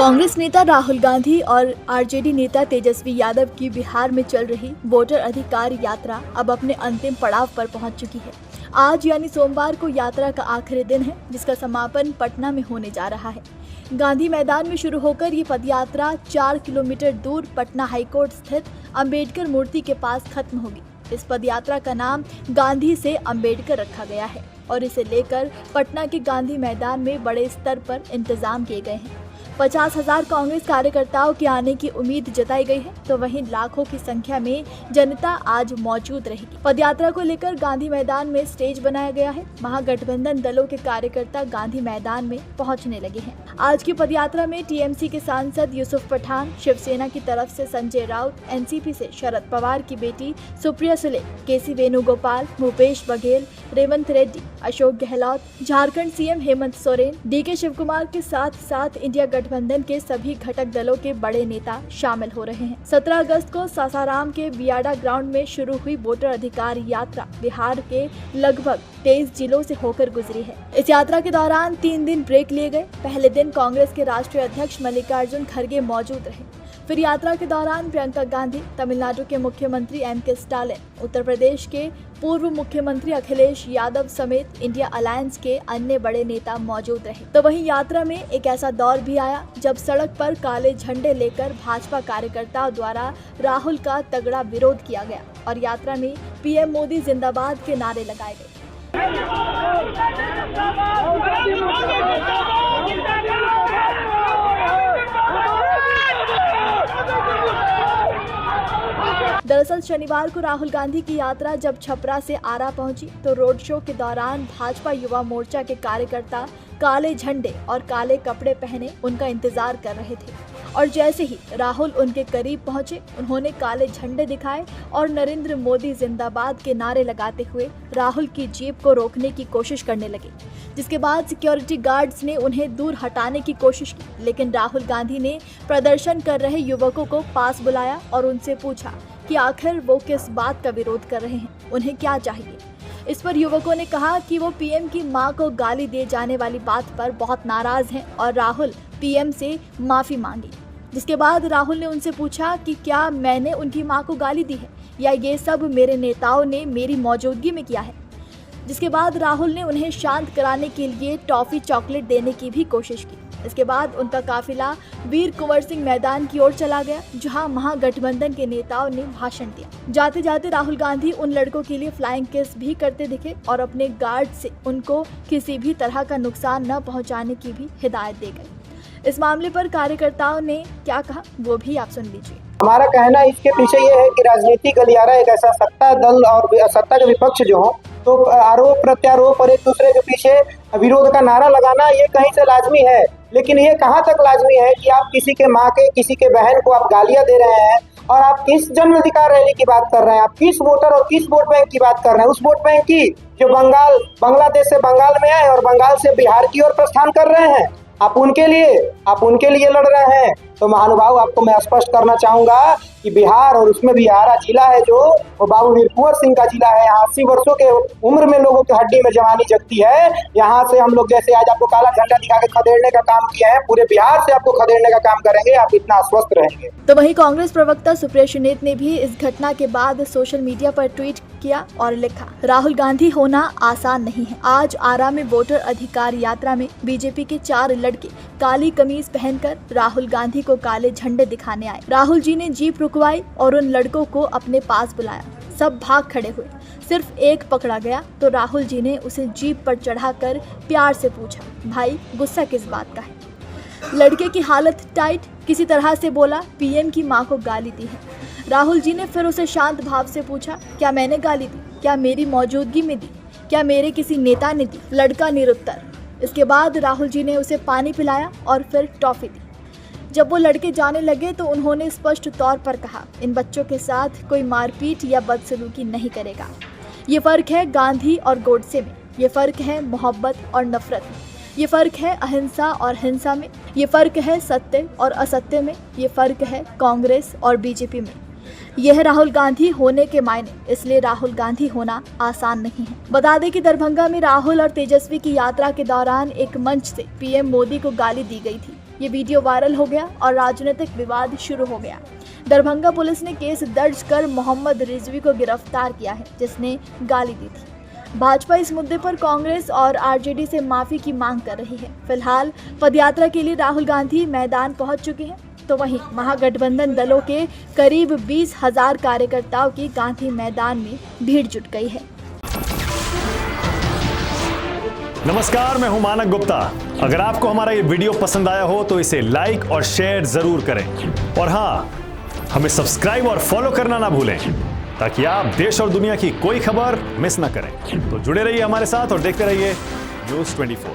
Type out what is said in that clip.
कांग्रेस नेता राहुल गांधी और आरजेडी नेता तेजस्वी यादव की बिहार में चल रही वोटर अधिकार यात्रा अब अपने अंतिम पड़ाव पर पहुंच चुकी है। आज यानी सोमवार को यात्रा का आखिरी दिन है, जिसका समापन पटना में होने जा रहा है। गांधी मैदान में शुरू होकर ये पदयात्रा 4 किलोमीटर दूर पटना हाईकोर्ट स्थित अंबेडकर मूर्ति के पास खत्म होगी। इस पदयात्रा का नाम गांधी से अंबेडकर रखा गया है और इसे लेकर पटना के गांधी मैदान में बड़े स्तर पर इंतजाम किए गए हैं। 50,000 कांग्रेस कार्यकर्ताओं के आने की उम्मीद जताई गई है, तो वहीं लाखों की संख्या में जनता आज मौजूद रहेगी। पदयात्रा को लेकर गांधी मैदान में स्टेज बनाया गया है। महागठबंधन दलों के कार्यकर्ता गांधी मैदान में पहुंचने लगे हैं। आज की पदयात्रा में टीएमसी के सांसद यूसुफ पठान, शिवसेना की तरफ से संजय राउत, एनसीपी से शरद पवार की बेटी सुप्रिया सुले, केसी वेणुगोपाल, भूपेश बघेल, रेवंत रेड्डी, अशोक गहलोत, झारखंड सीएम हेमंत सोरेन, डीके शिवकुमार के साथ इंडिया गठबंधन के सभी घटक दलों के बड़े नेता शामिल हो रहे हैं। 17 अगस्त को सासाराम के बियाडा ग्राउंड में शुरू हुई वोटर अधिकार यात्रा बिहार के लगभग 23 जिलों से होकर गुजरी है। इस यात्रा के दौरान 3 दिन ब्रेक लिए गए। पहले दिन कांग्रेस के राष्ट्रीय अध्यक्ष मल्लिकार्जुन खड़गे मौजूद रहे। फिर यात्रा के दौरान प्रियंका गांधी, तमिलनाडु के मुख्यमंत्री एम.के. स्टालिन, उत्तर प्रदेश के पूर्व मुख्यमंत्री अखिलेश यादव समेत इंडिया अलायंस के अन्य बड़े नेता मौजूद रहे। तो वहीं यात्रा में एक ऐसा दौर भी आया जब सड़क पर काले झंडे लेकर भाजपा कार्यकर्ताओं द्वारा राहुल का तगड़ा विरोध किया गया और यात्रा में पीएम मोदी जिंदाबाद के नारे लगाए गए। दरअसल शनिवार को राहुल गांधी की यात्रा जब छपरा से आरा पहुंची तो रोड शो के दौरान भाजपा युवा मोर्चा के कार्यकर्ता काले झंडे और काले कपड़े पहने उनका इंतजार कर रहे थे और जैसे ही राहुल उनके करीब पहुंचे, उन्होंने काले झंडे दिखाए और नरेंद्र मोदी जिंदाबाद के नारे लगाते हुए राहुल की जीप को रोकने की कोशिश करने लगे, जिसके बाद सिक्योरिटी गार्ड्स ने उन्हें दूर हटाने की कोशिश की, लेकिन राहुल गांधी ने प्रदर्शन कर रहे युवकों को पास बुलाया और उनसे पूछा कि आखिर वो किस बात का विरोध कर रहे हैं, उन्हें क्या चाहिए। इस पर युवकों ने कहा कि वो पीएम की मां को गाली दिए जाने वाली बात पर बहुत नाराज हैं और राहुल पीएम से माफी मांगी। जिसके बाद राहुल ने उनसे पूछा कि क्या मैंने उनकी मां को गाली दी है या ये सब मेरे नेताओं ने मेरी मौजूदगी में किया है। जिसके बाद राहुल ने उन्हें शांत कराने के लिए टॉफी चॉकलेट देने की भी कोशिश की। इसके बाद उनका काफिला वीर कुंवर सिंह मैदान की ओर चला गया, जहां महागठबंधन के नेताओं ने भाषण दिया। जाते जाते राहुल गांधी उन लड़कों के लिए फ्लाइंग किस भी करते दिखे और अपने गार्ड से उनको किसी भी तरह का नुकसान न पहुंचाने की भी हिदायत दे गई। इस मामले पर कार्यकर्ताओं ने क्या कहा, वो भी आप सुन लीजिए। हमारा कहना इसके पीछे ये है कि राजनीतिक गलियारा एक ऐसा सत्ता दल और सत्ता के विपक्ष जो हो, तो आरोप प्रत्यारोप और एक दूसरे के पीछे विरोध का नारा लगाना ये कहीं से लाजमी है, लेकिन ये कहाँ तक लाजमी है कि आप किसी के माँ के, किसी के बहन को आप गालियां दे रहे हैं और आप किस जन अधिकार रैली की बात कर रहे हैं, आप किस वोटर और किस वोट बैंक की बात कर रहे हैं, उस वोट बैंक की जो बांग्लादेश से बंगाल में आए और बंगाल से बिहार की ओर प्रस्थान कर रहे हैं। आप उनके लिए लड़ रहे हैं। तो महानुभाव, आपको मैं स्पष्ट करना चाहूंगा कि बिहार और उसमें भी आरा जिला है जो वो बाबू वीर कुंवर सिंह का जिला है। यहाँ 80 वर्षों के उम्र में लोगों की हड्डी में जवानी जगती है। यहाँ से हम लोग जैसे आज आपको काला झंडा दिखा के खदेड़ने का काम किया है, पूरे बिहार से आपको खदेड़ने का काम करेंगे। आप इतना आश्वस्त रहेंगे। तो वहीं कांग्रेस प्रवक्ता सुप्रिया सुले ने भी इस घटना के बाद सोशल मीडिया पर ट्वीट किया और लिखा, राहुल गांधी होना आसान नहीं है। आज आरा में वोटर अधिकार यात्रा में बीजेपी के 4 लड़के काली कमीज पहनकर राहुल गांधी को काले झंडे दिखाने आए। राहुल जी ने जीप रुकवाई और उन लड़कों को अपने पास बुलाया। सब भाग खड़े हुए, सिर्फ एक पकड़ा गया तो राहुल जी ने उसे जीप पर चढ़ाकर प्यार से पूछा, भाई गुस्सा किस बात का है। लड़के की हालत टाइट, किसी तरह से बोला, पीएम की मां को गाली दी है। राहुल जी ने फिर उसे शांत भाव से पूछा, क्या मैंने गाली दी, क्या मेरी मौजूदगी में दी, क्या मेरे किसी नेता ने दी। लड़का निरुत्तर। इसके बाद राहुल जी ने उसे पानी पिलाया और फिर टॉफी दी। जब वो लड़के जाने लगे तो उन्होंने स्पष्ट तौर पर कहा, इन बच्चों के साथ कोई मारपीट या बदसलूकी नहीं करेगा। ये फर्क है गांधी और गोडसे में, ये फर्क है मोहब्बत और नफरत में, ये फर्क है अहिंसा और हिंसा में, ये फर्क है सत्य और असत्य में, ये फर्क है कांग्रेस और बीजेपी में। यह है राहुल गांधी होने के मायने, इसलिए राहुल गांधी होना आसान नहीं है। बता दें कि दरभंगा में राहुल और तेजस्वी की यात्रा के दौरान एक मंच से पीएम मोदी को गाली दी गई थी। ये वीडियो वायरल हो गया और राजनीतिक विवाद शुरू हो गया। दरभंगा पुलिस ने केस दर्ज कर मोहम्मद रिजवी को गिरफ्तार किया है, जिसने गाली दी थी। भाजपा इस मुद्दे पर कांग्रेस और आरजेडी से माफी की मांग कर रही है। फिलहाल पदयात्रा के लिए राहुल गांधी मैदान पहुंच चुके हैं, तो वहीं महागठबंधन दलों के करीब 20,000 कार्यकर्ताओं की गांधी मैदान में भीड़ जुट गई है। नमस्कार, मैं हूं मानक गुप्ता। अगर आपको हमारा ये वीडियो पसंद आया हो तो इसे लाइक और शेयर जरूर करें, और हाँ, हमें सब्सक्राइब और फॉलो करना ना भूलें ताकि आप देश और दुनिया की कोई खबर मिस ना करें। तो जुड़े रहिए हमारे साथ और देखते रहिए News 24।